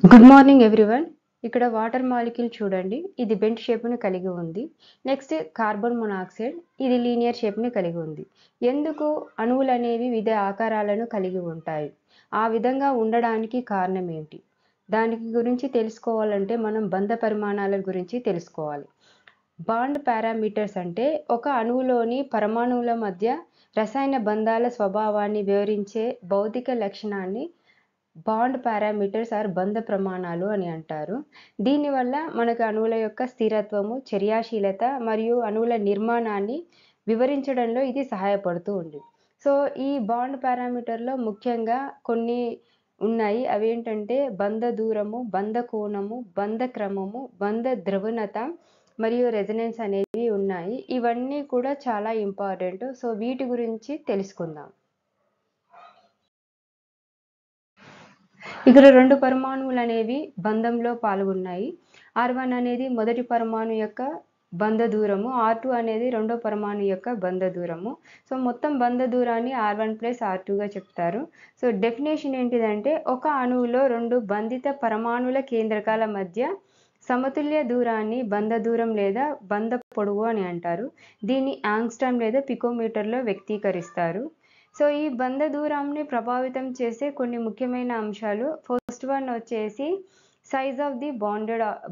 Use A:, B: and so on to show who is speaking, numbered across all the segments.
A: Good morning everyone. ఇక్కడ water molecule చూడండి. ఇది బెంట్ షేప్‌ని కలిగి ఉంది. నెక్స్ట్ కార్బన్ మోనాక్సైడ్ ఇది లీనియర్ షేప్‌ని కలిగి ఉంది. ఎందుకు అణువులనేవి వివిధ ఆకారాలను కలిగి ఉంటాయి? ఆ విధంగా ఉండడానికి కారణం ఏంటి? దానికి గురించి తెలుసుకోవాలంటే మనం బంధ పరిమాణాల గురించి తెలుసుకోవాలి. బాండ్ పారామీటర్స్ అంటే ఒక అణువులోని పరమాణువుల మధ్య రసాయన బంధాల స్వభావాన్ని వివరించే భౌతిక లక్షణాన్ని బాండ్ పారామీటర్స్ ఆర్ బంధ ప్రమాణాలు అని అంటారు. దీనివల్ల మనకు అణువుల యొక్క స్థిరత్వము, చర్యాశీలత మరియు అణువుల నిర్మాణాన్ని వివరించడంలో ఇది సహాయపడుతూ ఉంది. సో, ఈ బాండ్ పారామీటర్‌లో ముఖ్యంగా కొన్ని ఉన్నాయి. అవేంటంటే బంధ దూరము, బంధ కోణము, బంధ క్రమము, బంధ ద్రవణత మరియు రెజొనెన్స్ అనేవి ఉన్నాయి. ఇవన్నీ కూడా చాలా ఇంపార్టెంట్. సో, వీటి గురించి తెలుసుకుందాం. ఇక్కడ 2 పరమాణువులనేవి బంధంలో పాల్గొన్నాయి. R1 అనేది మొదటి పరమాణు యొక్క బంధ దూరము. R2 అనేది రెండో పరమాణు యొక్క బంధ దూరము. సో, మొత్తం బంధ దూరాన్ని R1+R2గా చెప్తారు. సో, డెఫినేషన్ ఏంటిదంటే ఒక అణువులో 2 బంధిత పరమాణువుల కేంద్రకాల మధ్య సమతుల్య దూరాన్ని బంధ దూరం లేదా బంధ పొడవు అని అంటారు. దీన్ని యాంగ్స్ట్రామ్ లేదా పికోమీటర్‌లో వ్యక్తీకరిస్తారు. సో, ఈ బంధ దూరాన్ని ప్రభావితం చేసే కొన్ని ముఖ్యమైన అంశాలు. ఫస్ట్ వన్ వచ్చేసి size of the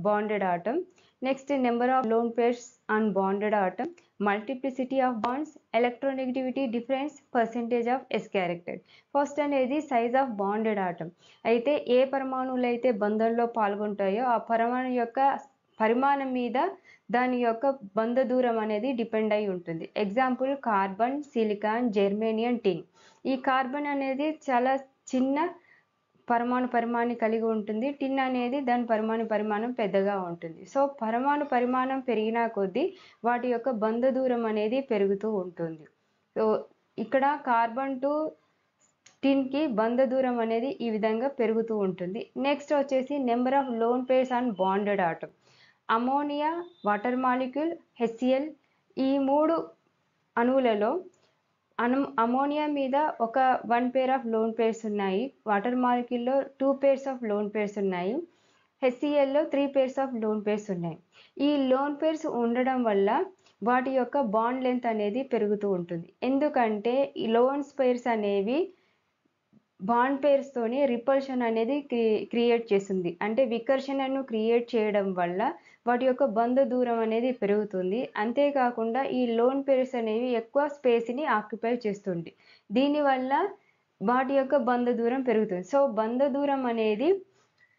A: bonded atom. Next number of lone pairs on bonded atom, multiplicity of bonds, electronegativity difference, percentage of S character. First అనేది సైజ్ ఆఫ్ బాండెడ్ ఆటమ్. అయితే ఏ పరమాణువులు అయితే బంధంలో పాల్గొంటాయో ఆ పరమాణు యొక్క పరిమాణం మీద దాని యొక్క బంధ దూరం అనేది డిపెండ్ అయి ఉంటుంది. ఎగ్జాంపుల్ కార్బన్, సిలికాన్, జెర్మేనియం, టిన్. ఈ కార్బన్ అనేది చాలా చిన్న పరిమాణాన్ని కలిగి ఉంటుంది. టిన్ అనేది దాని పరిమాణం పెద్దగా ఉంటుంది. సో, పరిమాణం పెరిగినా కొద్దీ వాటి యొక్క బంధ దూరం అనేది పెరుగుతూ ఉంటుంది. సో, ఇక్కడ కార్బన్ టు టిన్‌కి బంధ దూరం అనేది ఈ విధంగా పెరుగుతూ ఉంటుంది. నెక్స్ట్ వచ్చేసి number of lone pairs on bonded atom. Ammonia, water molecule, HCl ఈ 3 అణువులలో అమోనియా మీద ఒక 1 పేర్ ఆఫ్ లోన్ పేర్స్ ఉన్నాయి. వాటర్ మాలిక్యూల్‌లో 2 పేర్స్ ఆఫ్ లోన్ పేర్స్ ఉన్నాయి. హెచ్‌సిఎల్‌లో 3 పేర్స్ ఆఫ్ లోన్ పేర్స్ ఉన్నాయి. ఈ లోన్ పేర్స్ ఉండడం వల్ల వాటి యొక్క బాండ్ లెంత్ అనేది పెరుగుతూ ఉంటుంది. ఎందుకంటే ఈ లోన్స్ పేర్స్ అనేవి బాండ్ పేర్స్తోని రిపల్షన్ అనేది క్రియేట్ చేస్తుంది. అంటే వికర్షణను క్రియేట్ చేయడం వల్ల వాటి యొక్క బంధ దూరం అనేది పెరుగుతుంది. అంతేకాకుండా ఈ లోన్ పేర్స్ అనేవి ఎక్కువ స్పేస్‌ని ఆక్యుపై చేస్తుంది. దీనివల్ల వాటి యొక్క బంధ దూరం పెరుగుతుంది. సో, బంధ దూరం అనేది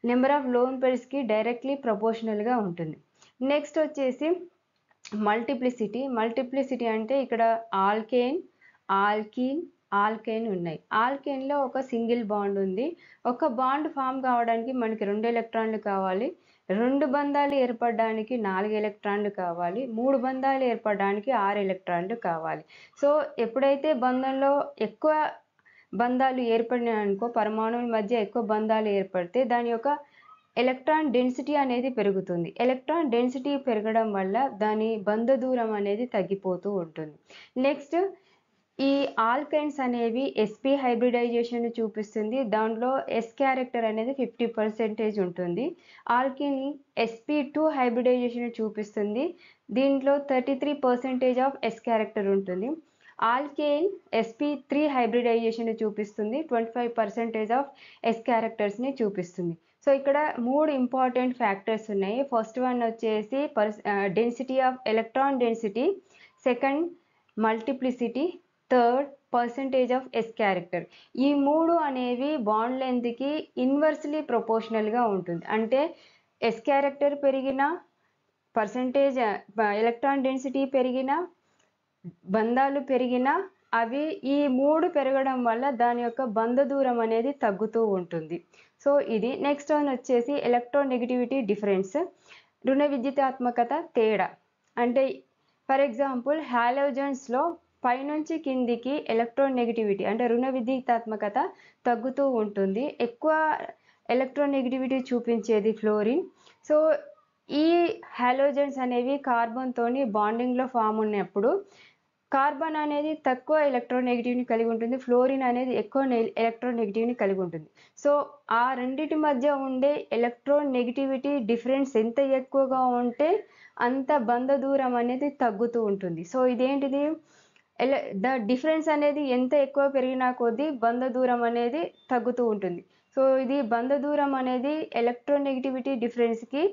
A: నెంబర్ ఆఫ్ లోన్ పేర్స్‌కి డైరెక్ట్‌లీ ప్రపోర్షనల్‌గా ఉంటుంది. నెక్స్ట్ వచ్చేసి మల్టిప్లిసిటీ అంటే ఇక్కడ ఆల్కేన్, ఆల్కీన్, ఆల్కైన్ ఉన్నాయి. ఆల్కేన్‌లో ఒక సింగిల్ బాండ్ ఉంది. ఒక బాండ్ ఫామ్ కావడానికి మనకి 2 ఎలక్ట్రాన్లు కావాలి. 2 బంధాలు ఏర్పడడానికి 4 ఎలక్ట్రాన్లు కావాలి. 3 బంధాలు ఏర్పడడానికి 6 ఎలక్ట్రాన్లు కావాలి. సో, ఎప్పుడైతే బంధంలో ఎక్కువ బంధాలు ఏర్పడినాయనుకో, పరమాణువుల మధ్య ఎక్కువ బంధాలు ఏర్పడితే దాని యొక్క ఎలక్ట్రాన్ డెన్సిటీ అనేది పెరుగుతుంది. ఎలక్ట్రాన్ డెన్సిటీ పెరగడం వల్ల దాని బంధ దూరం అనేది తగ్గిపోతూ ఉంటుంది. నెక్స్ట్ ఈ ఆల్కైన్స్ అనేవి sp హైబ్రిడైజేషన్ చూపిస్తుంది. దాంట్లో s క్యారెక్టర్ అనేది 50% ఉంటుంది. ఆల్కిన్ sp2 హైబ్రిడైజేషన్ చూపిస్తుంది. దీంట్లో 33% ఆఫ్ s క్యారెక్టర్ ఉంటుంది. ఆల్కేన్ sp3 హైబ్రిడైజేషన్ చూపిస్తుంది. 25% ఆఫ్ s క్యారెక్టర్స్ని చూపిస్తుంది. సో, ఇక్కడ 3 ఇంపార్టెంట్ ఫ్యాక్టర్స్ ఉన్నాయి. ఫస్ట్ వన్ వచ్చేసి density of electron density, second multiplicity, third percentage of S character. ఈ 3 అనేవి బాండ్ లెంత్కి ఇన్వర్స్లీ ప్రపోర్షనల్గా ఉంటుంది. అంటే ఎస్ క్యారెక్టర్ పెరిగినా, పర్సెంటేజ్ ఎలక్ట్రాన్ డెన్సిటీ పెరిగినా, బంధాలు పెరిగినా అవి ఈ 3 పెరగడం వల్ల దాని యొక్క బంధ దూరం అనేది తగ్గుతూ ఉంటుంది. సో, ఇది నెక్స్ట్ వన్ వచ్చేసి ఎలక్ట్రోనెగటివిటీ డిఫరెన్స్, రుణ విద్యుతాత్మకత తేడా. అంటే ఫర్ ఎగ్జాంపుల్ హాలోజన్స్‌లో పైనుంచి కిందికి ఎలక్ట్రోనెగటివిటీ అంటే రుణ విద్యుతాత్మకత తగ్గుతూ ఉంటుంది. ఎక్కువ ఎలక్ట్రోనెగటివిటీ చూపించేది ఫ్లోరిన్. సో, ఈ హాలోజన్స్ అనేవి కార్బన్‌తోని బాండింగ్‌లో ఫామ్ ఉన్నప్పుడు కార్బన్ అనేది తక్కువ ఎలక్ట్రోనెగటివ్ని కలిగి ఉంటుంది, ఫ్లోరిన్ అనేది ఎక్కువ ఎలక్ట్రోనెగటివ్ని కలిగి ఉంటుంది. సో ఆ రెండిటి మధ్య ఉండే ఎలక్ట్రోనెగటివిటీ డిఫరెన్స్ ఎంత ఎక్కువగా ఉంటే అంత బంధ దూరం అనేది తగ్గుతూ ఉంటుంది. సో ఇదేంటిది, ద డిఫరెన్స్ అనేది ఎంత ఎక్కువ పెరిగినా కొద్దీ బంధ దూరం అనేది తగ్గుతూ ఉంటుంది. సో ఇది బంధ దూరం అనేది ఎలక్ట్రోనెగటివిటీ డిఫరెన్స్కి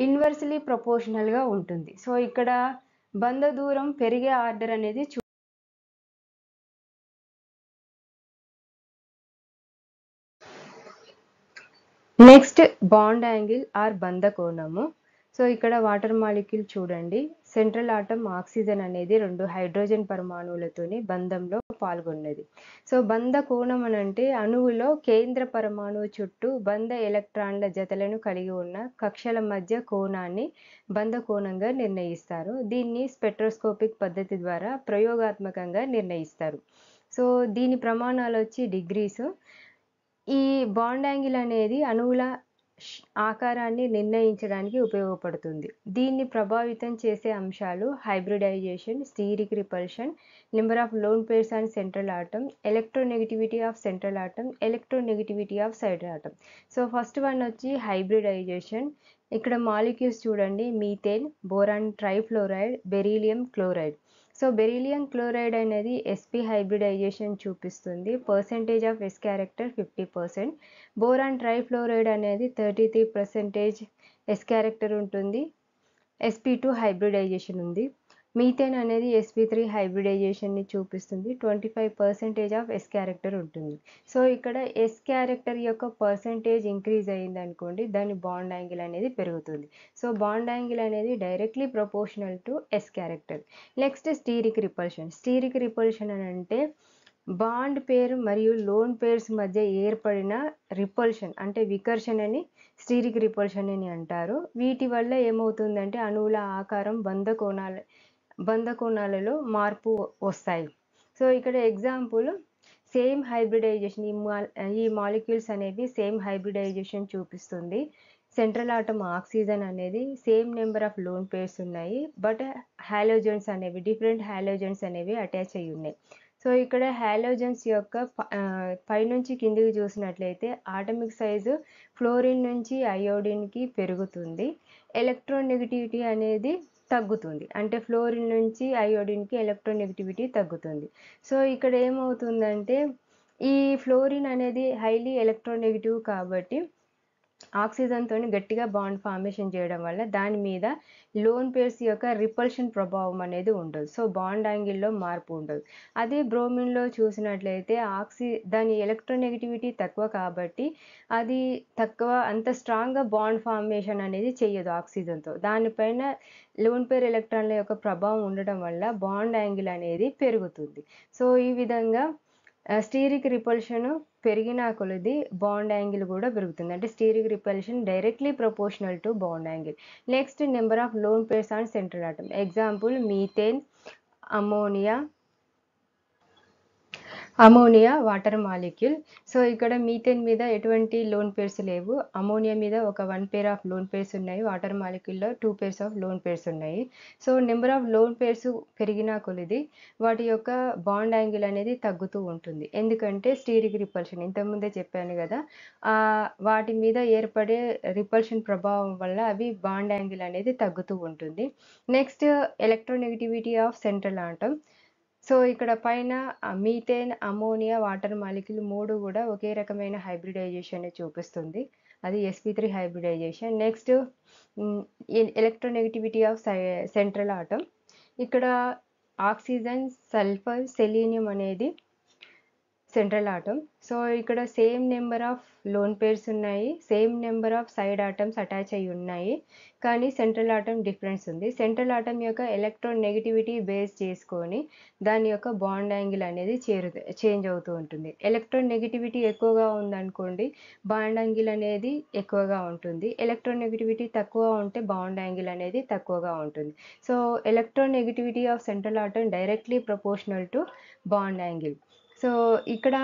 A: ఇన్వర్స్లీ ప్రపోర్షనల్గా ఉంటుంది. సో ఇక్కడ బంధ దూరం పెరిగే ఆర్డర్ అనేది నెక్స్ట్ బాండ్ యాంగిల్ ఆర్ బంధ కోణము. సో ఇక్కడ వాటర్ మాలిక్యూల్ చూడండి, సెంట్రల్ ఆటమ్ ఆక్సిజన్ అనేది 2 హైడ్రోజన్ పరమాణువులతోని బంధంలో పాల్గొన్నది. సో బంధ కోణం అని అంటే అణువులో కేంద్ర పరమాణువు చుట్టూ బంధ ఎలక్ట్రాన్ల జతలను కలిగి ఉన్న కక్షల మధ్య కోణాన్ని బంధ కోణంగా నిర్ణయిస్తారు. దీన్ని స్పెక్ట్రోస్కోపిక్ పద్ధతి ద్వారా ప్రయోగాత్మకంగా నిర్ణయిస్తారు. సో దీని ప్రమాణాలు వచ్చి డిగ్రీస్. ఈ బాండ్ యాంగిల్ అనేది అణువుల ఆకారాన్ని నిర్ణయించడానికి ఉపయోగపడుతుంది. దీన్ని ప్రభావితం చేసే అంశాలు hybridisation, steric repulsion, number of lone pairs and central atom, electronegativity of central atom, electronegativity of side atom. So first one వచ్చి హైబ్రిడైజేషన్. ఇక్కడ మాలిక్యూల్స్ చూడండి, methane, boron trifluoride, beryllium chloride. So beryllium chloride అనేది sp hybridisation చూపిస్తుంది. Percentage of s character 50%. Boron trifluoride అనేది 33% s character ఉంటుంది. sp2 hybridisation ఉంది. Methane అనేది sp3 హైబ్రిడైజేషన్ని చూపిస్తుంది. 25% ఆఫ్ s క్యారెక్టర్ ఉంటుంది. సో ఇక్కడ s క్యారెక్టర్ యొక్క పర్సెంటేజ్ ఇంక్రీజ్ అయ్యింది అనుకోండి, దాని బాండ్ యాంగిల్ అనేది పెరుగుతుంది. సో బాండ్ యాంగిల్ అనేది directly proportional to s character. Next steric repulsion. Steric repulsion అని అంటే బాండ్ పేర్ మరియు లోన్ పేర్స్ మధ్య ఏర్పడిన రిపల్షన్ అంటే వికర్షణ అని స్టీరిక్ రిపల్షన్ అని అంటారు. వీటి వల్ల ఏమవుతుందంటే అణువుల ఆకారం బంధ కోణాలలో మార్పు వస్తాయి. సో ఇక్కడ ఎగ్జాంపుల్ సేమ్ హైబ్రిడైజేషన్, ఈ మాలిక్యూల్స్ అనేవి సేమ్ హైబ్రిడైజేషన్ చూపిస్తుంది. సెంట్రల్ ఆటమ్ ఆక్సిజన్ అనేది same number of lone pairs ఉన్నాయి, బట్ హాలోజన్స్ అనేవి డిఫరెంట్ హాలోజన్స్ అనేవి అటాచ్ అయ్యి ఉన్నాయి. సో ఇక్కడ హాలోజన్స్ యొక్క పైనుంచి కిందికి చూసినట్లయితే ఆటమిక్ సైజు ఫ్లోరిన్ నుంచి అయోడిన్కి పెరుగుతుంది, ఎలక్ట్రోనెగటివిటీ అనేది తగ్గుతుంది. అంటే ఫ్లోరిన్ నుంచి అయోడిన్కి ఎలక్ట్రోనెగటివిటీ తగ్గుతుంది. సో ఇక్కడ ఏమవుతుందంటే ఈ ఫ్లోరిన్ అనేది హైలీ ఎలక్ట్రోనెగటివ్ కాబట్టి ఆక్సిజన్తో గట్టిగా బాండ్ ఫార్మేషన్ చేయడం వల్ల దాని మీద లోన్ పేర్స్ యొక్క రిపల్షన్ ప్రభావం అనేది ఉండదు. సో బాండ్ యాంగిల్లో మార్పు ఉండదు. అదే బ్రోమిన్లో చూసినట్లయితే దాని ఎలక్ట్రోనెగటివిటీ తక్కువ కాబట్టి అది అంత స్ట్రాంగ్గా బాండ్ ఫార్మేషన్ అనేది చేయదు ఆక్సిజన్తో. దానిపైన లోన్ పేర్ ఎలక్ట్రాన్ల యొక్క ప్రభావం ఉండడం వల్ల బాండ్ యాంగిల్ అనేది పెరుగుతుంది. సో ఈ విధంగా స్టీరిక్ రిపల్షన్ పెరిగిన కొలది బాండ్ యాంగిల్ కూడా పెరుగుతుంది. అంటే steric repulsion directly proportional to bond angle. Next number of lone pairs and central atom. Example methane, ammonia water molecule. So ఇక్కడ మీథేన్ మీద ఎటువంటి లోన్ పేర్స్ లేవు, అమోనియా మీద ఒక 1 పేర్ ఆఫ్ లోన్ పేర్స్ ఉన్నాయి, వాటర్ మాలిక్యూల్లో 2 పేర్స్ ఆఫ్ లోన్ పేర్స్ ఉన్నాయి. So number of lone pairs పెరిగిన కొలది వాటి యొక్క బాండ్ యాంగిల్ అనేది తగ్గుతూ ఉంటుంది. ఎందుకంటే స్టీరిక్ రిపల్షన్ ఇంతకుముందే చెప్పాను కదా, వాటి మీద ఏర్పడే రిపల్షన్ ప్రభావం వల్ల అవి బాండ్ యాంగిల్ అనేది తగ్గుతూ ఉంటుంది. Next electronegativity of central atom. So ఇక్కడ పైన మీథేన్, అమోనియా, వాటర్ మాలిక్యూల్ 3 కూడా ఒకే రకమైన హైబ్రిడైజేషన్ చూపిస్తుంది, అది sp3 hybridization. Next electronegativity of central atom. ఇక్కడ ఆక్సిజన్, సల్ఫర్, సెలీనియం అనేది సెంట్రల్ ఆటమ్. సో ఇక్కడ same number of lone pairs ఉన్నాయి, same number of side atoms attach అయ్యి ఉన్నాయి, కానీ సెంట్రల్ ఆటమ్ డిఫరెన్స్ ఉంది. సెంట్రల్ ఆటమ్ యొక్క ఎలక్ట్రోనెగటివిటీ బేస్ చేసుకొని దాని యొక్క బాండ్ యాంగిల్ అనేది చేంజ్ అవుతూ ఉంటుంది. ఎలక్ట్రోనెగటివిటీ ఎక్కువగా ఉందనుకోండి బాండ్ యాంగిల్ అనేది ఎక్కువగా ఉంటుంది, ఎలక్ట్రోనెగటివిటీ తక్కువ ఉంటే బాండ్ యాంగిల్ అనేది తక్కువగా ఉంటుంది. So electronegativity of central atom directly proportional to bond angle. So ఇక్కడ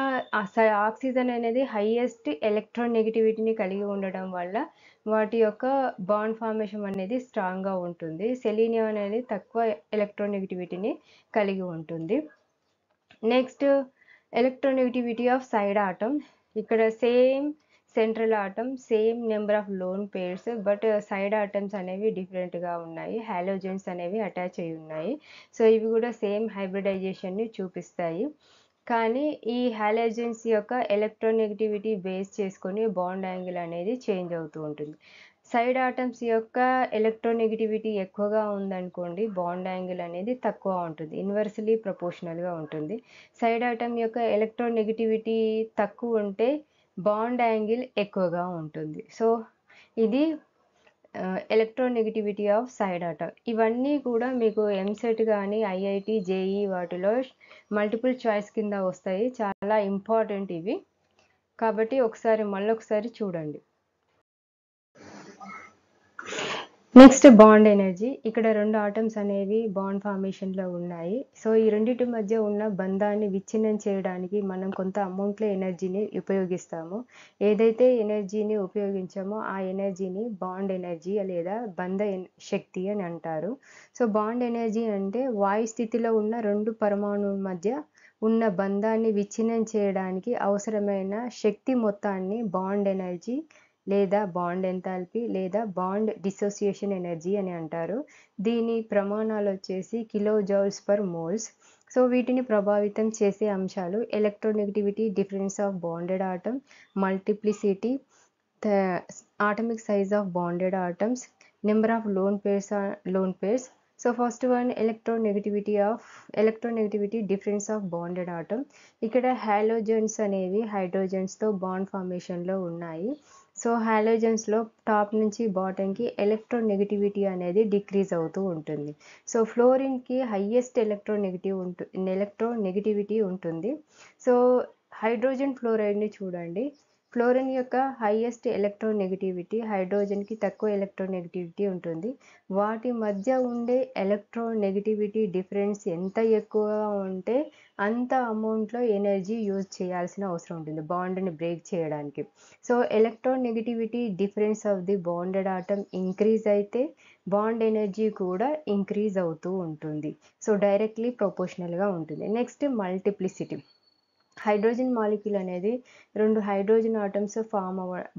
A: ఆక్సిజన్ అనేది హైయెస్ట్ ఎలక్ట్రోనెగటివిటీని కలిగి ఉండడం వల్ల వాటి యొక్క బాండ్ ఫార్మేషన్ అనేది స్ట్రాంగ్‌గా ఉంటుంది. సెలీనియం అనేది తక్కువ ఎలక్ట్రోనెగటివిటీని కలిగి ఉంటుంది. Next electronegativity of side atom. ఇక్కడ same central atom, same number of lone pairs, but side atoms అనేవి డిఫరెంట్‌గా ఉన్నాయి. హాలోజన్స్ అనేవి అటాచ్ అయ్యి ఉన్నాయి. సో ఇవి కూడా సేమ్ హైబ్రిడైజేషన్‌ని చూపిస్తాయి. కానీ ఈ హాలోజన్స్ యొక్క ఎలక్ట్రోనెగటివిటీ బేస్ చేసుకొని బాండ్ యాంగిల్ అనేది చేంజ్ అవుతూ ఉంటుంది. సైడ్ ఆటమ్స్ యొక్క ఎలక్ట్రోనెగటివిటీ ఎక్కువగా ఉందనుకోండి, బాండ్ యాంగిల్ అనేది తక్కువ ఉంటుంది. ఇన్వర్స్లీ ప్రపోర్షనల్‌గా ఉంటుంది. సైడ్ ఆటమ్ యొక్క ఎలక్ట్రోనెగటివిటీ తక్కువ ఉంటే బాండ్ యాంగిల్ ఎక్కువగా ఉంటుంది. సో ఇది ఎలక్ట్రోనెగటివిటీ ఆఫ్ సైడ్ ఆటమ్. ఇవన్నీ కూడా మీకు ఎంసెట్ కానీ ఐఐటి, జేఈ వాటిలో మల్టిపుల్ చాయిస్ కింద వస్తాయి. చాలా ఇంపార్టెంట్ ఇవి. కాబట్టి మళ్ళొకసారి చూడండి. Next bond energy. ఇక్కడ 2 ఆటమ్స్ అనేవి బాండ్ ఫార్మేషన్‌లో ఉన్నాయి. సో ఈ రెండిటి మధ్య ఉన్న బంధాన్ని విచ్ఛిన్నం చేయడానికి మనం కొంత అమౌంట్‌లో ఎనర్జీని ఉపయోగిస్తాము. ఏదైతే ఎనర్జీని ఉపయోగించామో ఆ ఎనర్జీని బాండ్ ఎనర్జీ లేదా శక్తి అని అంటారు. సో బాండ్ ఎనర్జీ అంటే వాయు స్థితిలో ఉన్న 2 పరమాణువుల మధ్య ఉన్న బంధాన్ని విచ్ఛిన్నం చేయడానికి అవసరమైన శక్తి మొత్తాన్ని బాండ్ ఎనర్జీ లేదా బాండ్ ఎంథాల్పీ లేదా బాండ్ డిసోసియేషన్ ఎనర్జీ అని అంటారు. దీని ప్రమాణాలు వచ్చేసి కిలోజౌల్స్ పర్ మోల్స్. సో వీటిని ప్రభావితం చేసే అంశాలు electronegativity, difference of bonded atom, multiplicity, atomic size of bonded atoms, number of lone pairs. So first one electronegativity, difference of bonded atom. ఇక్కడ హాలోజన్స్ అనేవి హైడ్రోజన్స్తో బాండ్ ఫార్మేషన్లో ఉన్నాయి. సో హాలోజన్స్లో టాప్ నుంచి బాటంకి electronegativity అనేది decrease అవుతూ ఉంటుంది. సో ఫ్లోరిన్కి హైయెస్ట్ ఎలక్ట్రోనెగటివిటీ ఉంటుంది. So hydrogen ఫ్లోరైడ్ని చూడండి. Fluorine యొక్క హైయెస్ట్ ఎలక్ట్రోనెగటివిటీ, హైడ్రోజన్కి తక్కువ ఎలక్ట్రోనెగటివిటీ ఉంటుంది. వాటి మధ్య ఉండే ఎలక్ట్రోనెగటివిటీ డిఫరెన్స్ ఎంత ఎక్కువగా ఉంటే అంత అమౌంట్లో ఎనర్జీ యూజ్ చేయాల్సిన అవసరం ఉంటుంది బాండ్ని బ్రేక్ చేయడానికి. So electronegativity difference of the bonded atom increase అయితే బాండ్ ఎనర్జీ కూడా ఇంక్రీజ్ అవుతూ ఉంటుంది. సో డైరెక్ట్లీ ప్రపోర్షనల్గా ఉంటుంది. Next multiplicity. హైడ్రోజన్ మాలిక్యూల్ అనేది 2 హైడ్రోజన్ ఆటమ్స్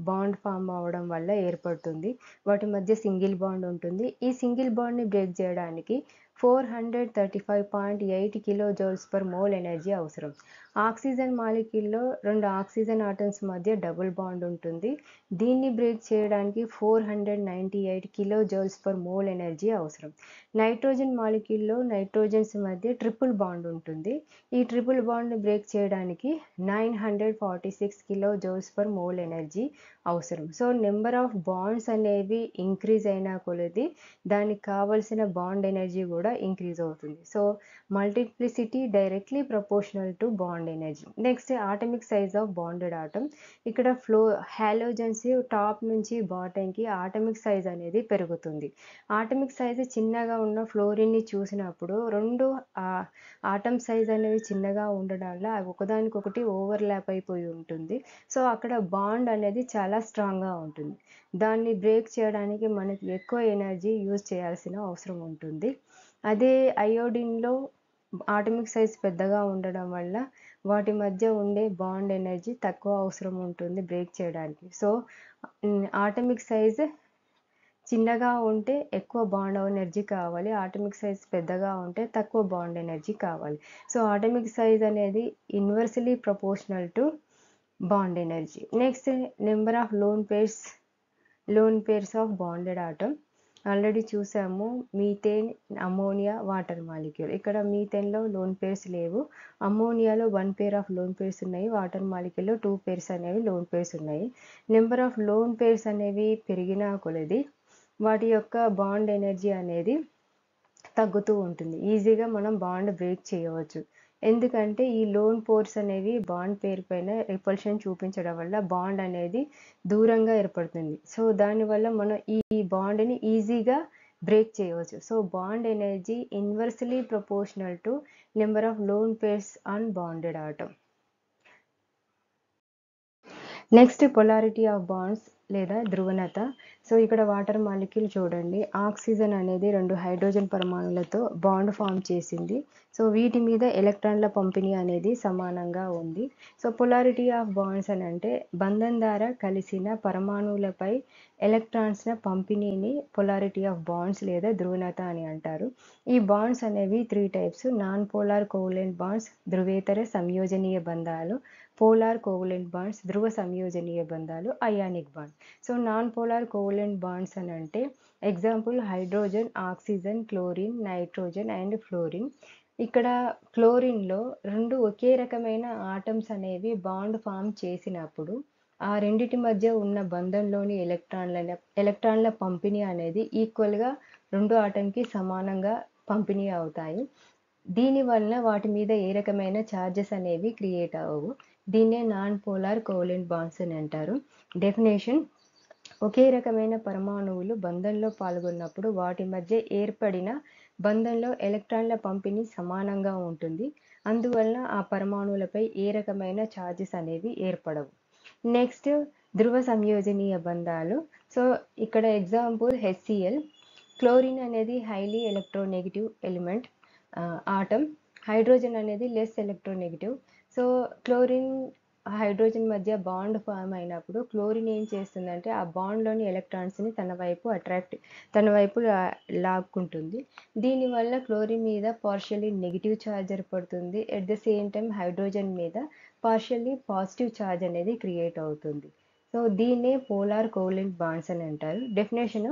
A: బాండ్ ఫామ్ అవ్వడం వల్ల ఏర్పడుతుంది. వాటి మధ్య సింగిల్ బాండ్ ఉంటుంది. ఈ సింగిల్ బాండ్ని బ్రేక్ చేయడానికి 435.8 కిలోజౌల్స్ పర్ మోల్ ఎనర్జీ అవసరం. ఆక్సిజన్ మాలిక్యూల్లో 2 ఆక్సిజన్ ఆటమ్స్ మధ్య డబుల్ బాండ్ ఉంటుంది. దీన్ని బ్రేక్ చేయడానికి 498 కిలోజౌల్స్ పర్ మోల్ ఎనర్జీ అవసరం. నైట్రోజన్ మాలిక్యూల్లో నైట్రోజన్స్ మధ్య ట్రిపుల్ బాండ్ ఉంటుంది. ఈ ట్రిపుల్ బాండ్ని బ్రేక్ చేయడానికి 946 కిలోజౌల్స్ పర్ మోల్ ఎనర్జీ అవసరం. సో నెంబర్ ఆఫ్ బాండ్స్ అనేవి ఇంక్రీజ్ అయినా కొలది దానికి కావలసిన బాండ్ ఎనర్జీ కూడా ఇంక్రీజ్ అవుతుంది. So multiplicity directly proportional to bond energy. Next atomic size of bonded atom. ఇక్కడ హాలోజన్స్ టాప్ నుంచి బాటంకి ఆటమిక్ సైజ్ అనేది పెరుగుతుంది. ఆటమిక్ సైజ్ చిన్నగా ఉన్న ఫ్లోరిన్ని చూసినప్పుడు 2 ఆటమ్ సైజ్ అనేవి చిన్నగా ఉండడం వల్ల అవి ఒకదానికొకటి ఓవర్లాప్ అయిపోయి ఉంటుంది. సో అక్కడ బాండ్ అనేది చాలా స్ట్రాంగ్గా ఉంటుంది. దాన్ని బ్రేక్ చేయడానికి మనకి ఎక్కువ ఎనర్జీ యూజ్ చేయాల్సిన అవసరం ఉంటుంది. అదే అయోడిన్లో ఆటమిక్ సైజ్ పెద్దగా ఉండడం వల్ల వాటి మధ్య ఉండే బాండ్ ఎనర్జీ తక్కువ అవసరం ఉంటుంది బ్రేక్ చేయడానికి. సో ఆటమిక్ సైజ్ చిన్నగా ఉంటే ఎక్కువ బాండ్ ఎనర్జీ కావాలి, ఆటమిక్ సైజ్ పెద్దగా ఉంటే తక్కువ బాండ్ ఎనర్జీ కావాలి. సో ఆటమిక్ సైజ్ అనేది inversely proportional to bond energy. Next number of lone pairs of bonded atom. Already చూసాము మీథేన్, అమోనియా, వాటర్ మాలిక్యూల్. ఇక్కడ మీథేన్లో లోన్ పేర్స్ లేవు. అమోనియాలో 1 పేర్ ఆఫ్ లోన్ పేర్స్ ఉన్నాయి. Water మాలిక్యూల్లో 2 పేర్స్ అనేవి loan pairs ఉన్నాయి. Number of lone pairs అనేవి పెరిగినా కొలది వాటి యొక్క బాండ్ ఎనర్జీ అనేది తగ్గుతూ ఉంటుంది. ఈజీగా మనం బాండ్ బ్రేక్ చేయవచ్చు. ఎందుకంటే ఈ లోన్ పోర్స్ అనేవి బాండ్ పేరు పైన రిపల్షన్ చూపించడం వల్ల బాండ్ అనేది దూరంగా ఏర్పడుతుంది. సో దానివల్ల మనం ఈ బాండ్ని ఈజీగా బ్రేక్ చేయవచ్చు. So bond energy inversely proportional to number of lone pairs on bonded atom. Next polarity of wands లేదా ధ్రువణత. సో ఇక్కడ వాటర్ మాలిక్యూల్ చూడండి, ఆక్సిజన్ అనేది 2 హైడ్రోజన్ పరమాణువులతో బాండ్ ఫామ్ చేసింది. సో వీటి మీద ఎలక్ట్రాన్ల పంపిణీ అనేది సమానంగా ఉంది. సో పొలారిటీ ఆఫ్ బాండ్స్ అని అంటే బంధం ద్వారా కలిసిన పరమాణువులపై ఎలక్ట్రాన్స్ల పంపిణీని పొలారిటీ ఆఫ్ బాండ్స్ లేదా ధ్రువణత అని అంటారు. ఈ బాండ్స్ అనేవి 3 types: non polar covalent bonds, ధ్రువేతర సంయోజనీయ బంధాలు, పోలార్ కోవలెంట్ బాండ్స్, ధ్రువ సంయోజనీయ బంధాలు, ionic bond. So non polar covalent bonds అని అంటే example hydrogen, oxygen, chlorine, nitrogen and fluorine. ఇక్కడ క్లోరిన్లో 2 ఒకే రకమైన ఆటమ్స్ అనేవి బాండ్ ఫామ్ చేసినప్పుడు ఆ రెండిటి మధ్య ఉన్న బంధంలోని ఎలక్ట్రాన్ల పంపిణీ అనేది ఈక్వల్గా 2 ఆటంకి సమానంగా పంపిణీ అవుతాయి. దీనివల్ల వాటి మీద ఏ రకమైన ఛార్జెస్ అనేవి క్రియేట్ అవ్వవు. దీన్నే నాన్ పోలార్ కోవలెంట్ బాండ్స్ అని అంటారు. డెఫినేషన్: ఒకే రకమైన పరమాణువులు బంధంలో పాల్గొన్నప్పుడు వాటి మధ్య ఏర్పడిన బంధంలో ఎలక్ట్రాన్ల పంపిణీ సమానంగా ఉంటుంది. అందువలన ఆ పరమాణువులపై ఏ రకమైన ఛార్జెస్ అనేవి ఏర్పడవు. నెక్స్ట్ ధ్రువ సంయోజనీయ బంధాలు. సో ఇక్కడ ఎగ్జాంపుల్ HCl. క్లోరిన్ అనేది highly electronegative element atom. Hydrogen అనేది less electronegative. So chlorine hydrogen మధ్య బాండ్ ఫామ్ అయినప్పుడు క్లోరిన్ ఏం చేస్తుందంటే ఆ బాండ్లోని ఎలక్ట్రాన్స్ని తన వైపు లాక్కుంటుంది. దీనివల్ల క్లోరిన్ మీద పార్షియల్లీ నెగిటివ్ ఛార్జ్ ఏర్పడుతుంది. At the same time hydrogen మీద పార్షియల్లీ పాజిటివ్ ఛార్జ్ అనేది క్రియేట్ అవుతుంది. సో దీన్నే పోలార్ కోవలెంట్ బాండ్స్ అని అంటారు. డెఫినేషన్: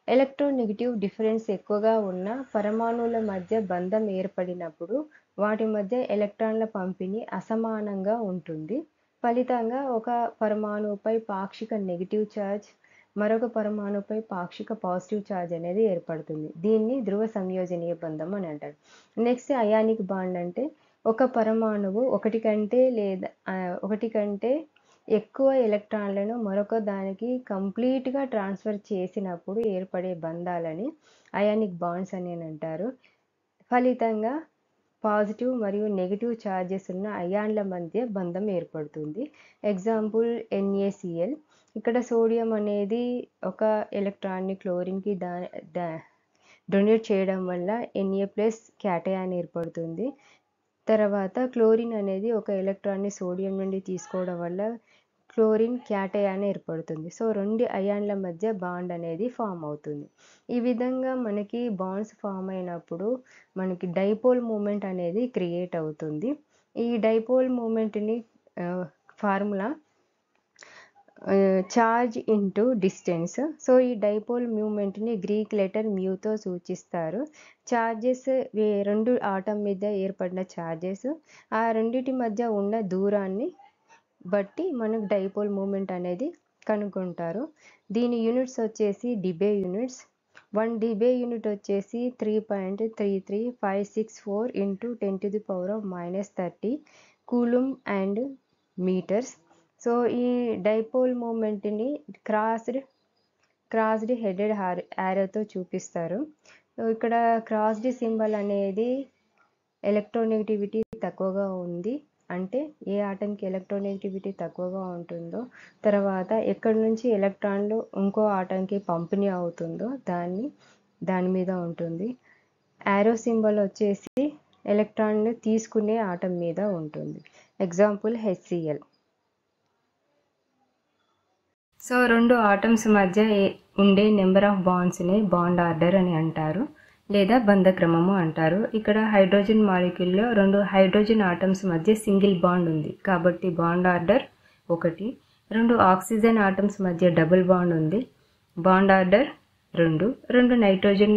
A: ఎలక్ట్రోనెగటివ్ డిఫరెన్స్ ఎక్కువగా ఉన్న పరమాణువుల మధ్య బంధం ఏర్పడినప్పుడు వాటి మధ్య ఎలక్ట్రాన్ల పంపిణీ అసమానంగా ఉంటుంది. ఫలితంగా ఒక పరమాణువుపై పాక్షిక నెగిటివ్ ఛార్జ్, మరొక పరమాణువుపై పాక్షిక పాజిటివ్ ఛార్జ్ అనేది ఏర్పడుతుంది. దీన్ని ధ్రువ సంయోజనీయ బంధం అని అంటారు. నెక్స్ట్ అయానిక్ బాండ్ అంటే ఒక పరమాణువు ఒకటి కంటే ఎక్కువ ఎలక్ట్రాన్లను మరొక దానికి కంప్లీట్గా ట్రాన్స్ఫర్ చేసినప్పుడు ఏర్పడే బంధాలని అయానిక్ బాండ్స్ అని అంటారు. ఫలితంగా పాజిటివ్ మరియు నెగిటివ్ ఛార్జెస్ ఉన్న అయాన్ల మధ్య బంధం ఏర్పడుతుంది. Example NaCl. ఇక్కడ సోడియం అనేది ఒక ఎలక్ట్రాన్ని క్లోరిన్కి డొనేట్ చేయడం వల్ల Na+ క్యాటయాన్ ఏర్పడుతుంది. తర్వాత క్లోరిన్ అనేది ఒక ఎలక్ట్రాన్ని సోడియం నుండి తీసుకోవడం వల్ల క్లోరిన్ క్యాటయాన్ ఏర్పడుతుంది. సో 2 అయాన్ల మధ్య బాండ్ అనేది ఫామ్ అవుతుంది. ఈ విధంగా మనకి బాండ్స్ ఫామ్ అయినప్పుడు మనకి డైపోల్ మూమెంట్ అనేది క్రియేట్ అవుతుంది. ఈ డైపోల్ మూమెంట్ని formula charge into distance. So ఈ డైపోల్ మూమెంట్ని గ్రీక్ లెటర్ మ్యూతో సూచిస్తారు. ఛార్జెస్ 2 ఆటం మీద ఏర్పడిన ఛార్జెస్ ఆ రెండిటి మధ్య ఉన్న దూరాన్ని బట్టి మనకు డైపోల్ మూమెంట్ అనేది కనుక్కుంటారు. దీని యూనిట్స్ వచ్చేసి డిబే యూనిట్స్. 1 డిబే యూనిట్ వచ్చేసి 3.33564 × 10⁻³ కూలుంబ్ అండ్ మీటర్స్. సో ఈ డైపోల్ మూమెంట్ని క్రాస్డ్ హెడెడ్ యారోతో చూపిస్తారు. సో ఇక్కడ క్రాస్డ్ సింబల్ అనేది ఎలక్ట్రోనెగటివిటీ తక్కువగా ఉంది అంటే ఏ ఆటంకి ఎలక్ట్రోనెగటివిటీ తక్కువగా ఉంటుందో, తర్వాత ఎక్కడి నుంచి ఎలక్ట్రాన్లు ఇంకో ఆటంకి పంపిణీ అవుతుందో దాని మీద ఉంటుంది. యారో సింబల్ వచ్చేసి ఎలక్ట్రాన్లు తీసుకునే ఆటం మీద ఉంటుంది. Example HCl. సో 2 ఆటమ్స్ మధ్య ఉండే నెంబర్ ఆఫ్ బాండ్స్ని బాండ్ ఆర్డర్ అని అంటారు లేదా బంధక్రమము అంటారు. ఇక్కడ హైడ్రోజన్ మాలిక్యూల్లో 2 హైడ్రోజన్ ఆటమ్స్ మధ్య సింగిల్ బాండ్ ఉంది కాబట్టి బాండ్ ఆర్డర్ 1. 2 ఆక్సిజన్ ఆటమ్స్ మధ్య డబుల్ బాండ్ ఉంది, బాండ్ ఆర్డర్ 2. 2 నైట్రోజన్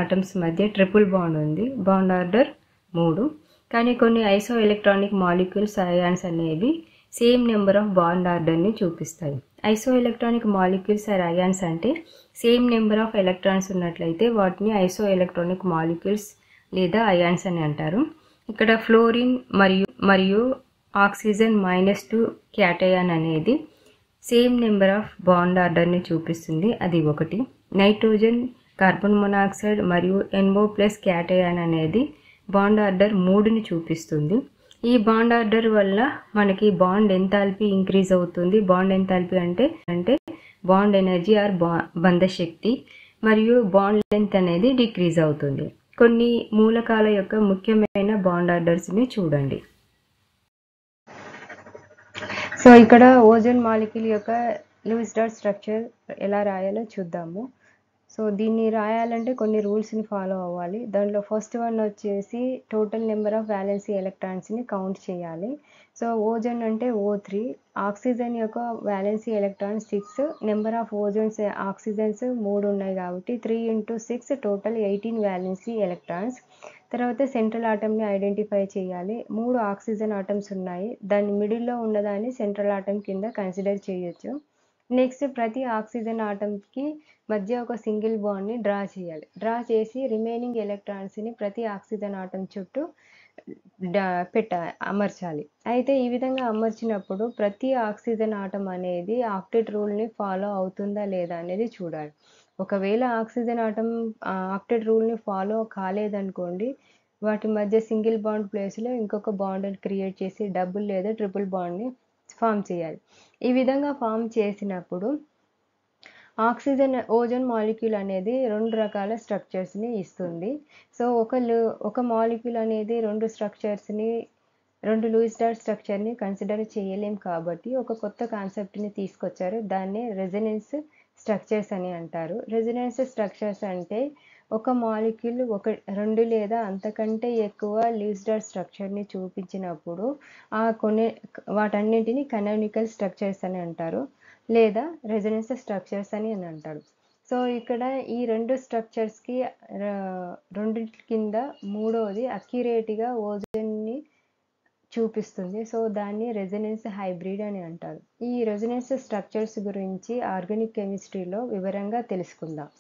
A: ఆటమ్స్ మధ్య ట్రిపుల్ బాండ్ ఉంది, బాండ్ ఆర్డర్ 3. కానీ కొన్ని ఐసో ఎలక్ట్రానిక్ మాలిక్యూల్స్ అయాన్స్ అనేవి సేమ్ నెంబర్ ఆఫ్ బాండ్ ఆర్డర్ని చూపిస్తాయి. ఐసో ఎలక్ట్రానిక్ మాలిక్యూల్స్ ఆర్ అయాన్స్ అంటే సేమ్ నెంబర్ ఆఫ్ ఎలక్ట్రాన్స్ ఉన్నట్లయితే వాటిని ఐసో ఎలక్ట్రానిక్ మాలిక్యూల్స్ లేదా అయాన్స్ అని అంటారు. ఇక్కడ ఫ్లోరిన్ మరియు ఆక్సిజన్ -2 క్యాటయాన్ అనేది సేమ్ నెంబర్ ఆఫ్ బాండ్ ఆర్డర్ని చూపిస్తుంది, అది 1. నైట్రోజన్, కార్బన్ మోనాక్సైడ్ మరియు NO+ క్యాటయాన్ అనేది బాండ్ ఆర్డర్ 3ని చూపిస్తుంది. ఈ బాండ్ ఆర్డర్ వల్ల మనకి బాండ్ ఎంథాల్పీ ఇంక్రీజ్ అవుతుంది. బాండ్ ఎంథాల్పీ అంటే బాండ్ ఎనర్జీ ఆర్ బంధ శక్తి, మరియు బాండ్ లెంత్ అనేది డిక్రీజ్ అవుతుంది. కొన్ని మూలకాల యొక్క ముఖ్యమైన బాండ్ ఆర్డర్స్ని చూడండి. సో ఇక్కడ ఓజోన్ మాలిక్యూల్ యొక్క లూయిస్ డాట్ స్ట్రక్చర్ ఎలా రాయాలో చూద్దాము. సో దీన్ని రాయాలంటే కొన్ని రూల్స్ని ఫాలో అవ్వాలి. దాంట్లో ఫస్ట్ వన్ వచ్చేసి టోటల్ నెంబర్ ఆఫ్ వ్యాలెన్సీ ఎలక్ట్రాన్స్ని కౌంట్ చేయాలి. సో ఓజోన్ అంటే O3, ఆక్సిజన్ యొక్క valency electron 6, number of ozones oxygens 3 ఉన్నాయి కాబట్టి 3 × 6 టోటల్ 18 వ్యాలెన్సీ ఎలక్ట్రాన్స్. తర్వాత సెంట్రల్ ఆటమ్ని ఐడెంటిఫై చేయాలి. 3 ఆక్సిజన్ ఆటమ్స్ ఉన్నాయి, దాని మిడిల్లో ఉన్నదాన్ని సెంట్రల్ ఆటమ్ కింద కన్సిడర్ చేయొచ్చు. నెక్స్ట్ ప్రతి ఆక్సిజన్ ఆటమ్కి మధ్య ఒక సింగిల్ బాండ్ని డ్రా చేయాలి. డ్రా చేసి రిమైనింగ్ ఎలక్ట్రాన్స్ని ప్రతి ఆక్సిజన్ ఆటమ్ చుట్టూ అమర్చాలి. అయితే ఈ విధంగా అమర్చినప్పుడు ప్రతి ఆక్సిజన్ ఆటమ్ అనేది ఆక్టెట్ రూల్ని ఫాలో అవుతుందా లేదా అనేది చూడాలి. ఒకవేళ ఆక్సిజన్ ఆటమ్ ఆక్టెట్ రూల్ని ఫాలో కాలేదనుకోండి, వాటి మధ్య సింగిల్ బాండ్ ప్లేస్లో ఇంకొక బాండ్ క్రియేట్ చేసి డబుల్ లేదా ట్రిపుల్ బాండ్ని ఫామ్ చేయాలి. ఈ విధంగా ఫామ్ చేసినప్పుడు ఓజోన్ మాలిక్యూల్ అనేది 2 రకాల స్ట్రక్చర్స్ని ఇస్తుంది. సో ఒక మాలిక్యూల్ అనేది 2 స్ట్రక్చర్స్ని 2 లూయిస్ డాట్ స్ట్రక్చర్ని కన్సిడర్ చేయలేం కాబట్టి ఒక కొత్త కాన్సెప్ట్ని తీసుకొచ్చారు. దాన్నే రెజొనెన్స్ స్ట్రక్చర్స్ అని అంటారు. రెజొనెన్స్ స్ట్రక్చర్స్ అంటే ఒక మాలిక్యూల్ 2 లేదా అంతకంటే ఎక్కువ లూయిస్ డాట్ స్ట్రక్చర్ని చూపించినప్పుడు వాటన్నింటినీ కనానికల్ స్ట్రక్చర్స్ అని అంటారు, లేదా రెజొనెన్స్ స్ట్రక్చర్స్ అని అంటారు. సో ఇక్కడ ఈ 2 స్ట్రక్చర్స్కి రెండింటి కింద మూడోది అక్యురేట్గా ఓజోన్ని చూపిస్తుంది. సో దాన్ని రెజొనెన్స్ హైబ్రిడ్ అని అంటారు. ఈ రెజొనెన్స్ స్ట్రక్చర్స్ గురించి ఆర్గానిక్ కెమిస్ట్రీలో వివరంగా తెలుసుకుందాం.